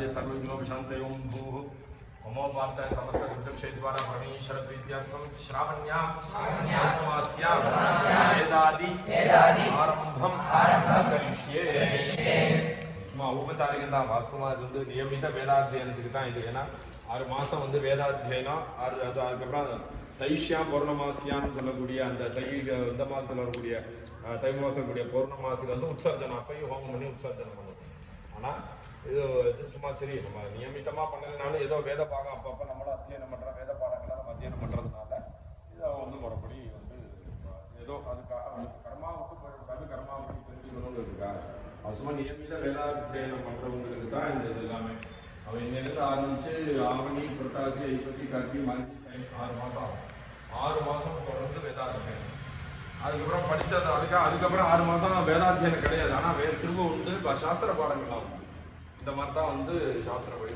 आचार्य सर्वविघ्नोपशान्तयों भूः ममोपार्ताय समस्तकृतक्षेद्वारा परमेश्वर प्रीत्यार्थं श्रावण्यां पौर्णमास्यां वेदादि आरम्भं करिष्ये சும்மா உபச்சாரிகம் தான். வாஸ்தவமாக இது வந்து நியமித வேதாத்தியனத்துக்கு தான் இது. ஏன்னா 6 மாதம் வந்து வேதாத்தியனம், அதுக்கப்புறம் தைஷ்யா பௌர்ணமாசியான்னு சொல்லக்கூடிய அந்த இந்த மாதத்தில் வரக்கூடிய தை மாதம் கூடிய பௌர்ணமாசியில் வந்து உற்சர்ஜனம், அப்பையும் ஹோமம் பண்ணி உற்சர்ஜனம் பண்ணுவோம். ஆனால் இது சும்மா சரி நம்ம நியமித்தமாக பண்ணலைனாலும் ஏதோ வேத பாகம் அப்பப்போ நம்மளும் அத்தியனம் பண்ணுற வேத பாடங்களை நம்ம அத்தியனம் பண்ணுறதுனால இதை வந்து முறைப்படி வந்து ஏதோ அதுக்காக கர்மாவுக்கு போயிடக்கூடாது, கர்மாவுக்கு தெரிஞ்சுக்கணுங்கிறதுக்காக சும்மா நியமித வேதாத்தியனம் பண்ணுறவங்களுக்கு தான் இந்த இது எல்லாமே. அவன் இன்னிலிருந்து ஆரம்பித்து ஆவணி, புரட்டாசி, ஐப்பசி, கார்த்திகை, மார்கழி 6 மாதம் ஆகும். 6 மாதம் தொடர்ந்து வேதாத்தியனம். அதுக்கப்புறம் படித்தது அதுக்கப்புறம் 6 மாதம் வேதாத்தியனம் கிடையாது. ஆனால் திரும்ப உண்டு சாஸ்திர பாடங்கள்லாம் உண்டு. இந்த மாதிரி தான் வந்து சாஸ்திர வழி.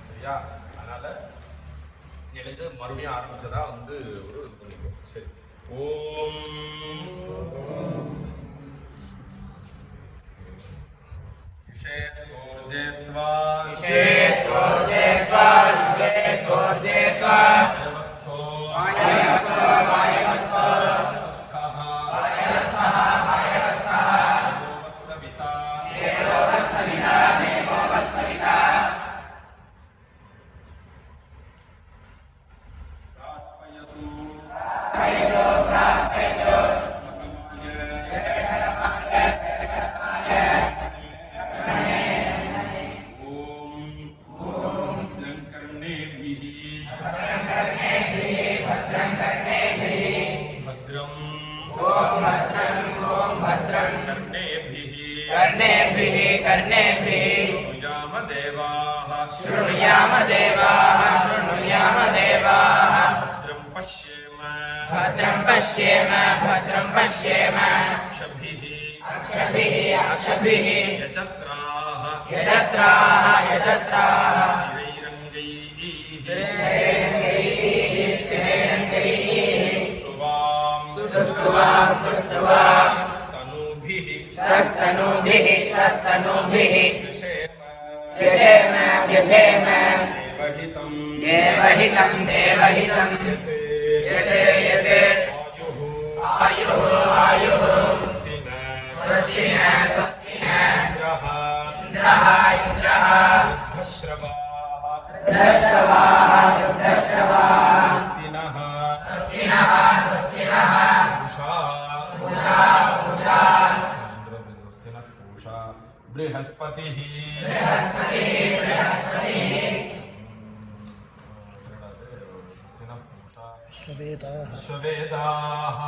சரியா? அதனால் எழுந்து மறுபடியும் ஆரம்பித்ததா வந்து ஒரு இது பண்ணிக்கும். சரி. ஓம் भद्रं पश्येम अक्षभिः यजत्राः सुष्टुवां सस्तनूभिः व्यशेम देवहितं यते आयुः स्वस्तिनः इन्द्रः युद्धश्रवाः स्वस्तिनः पूषा बृहस्पतिः विश्ववेदाः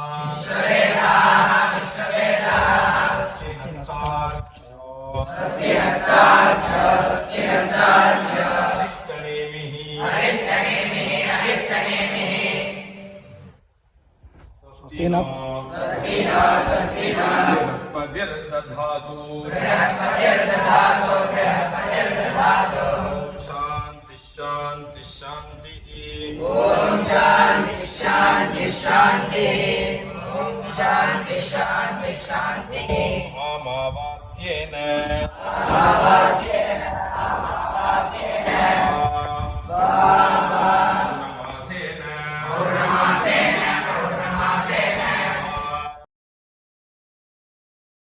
शांति अमावास्येन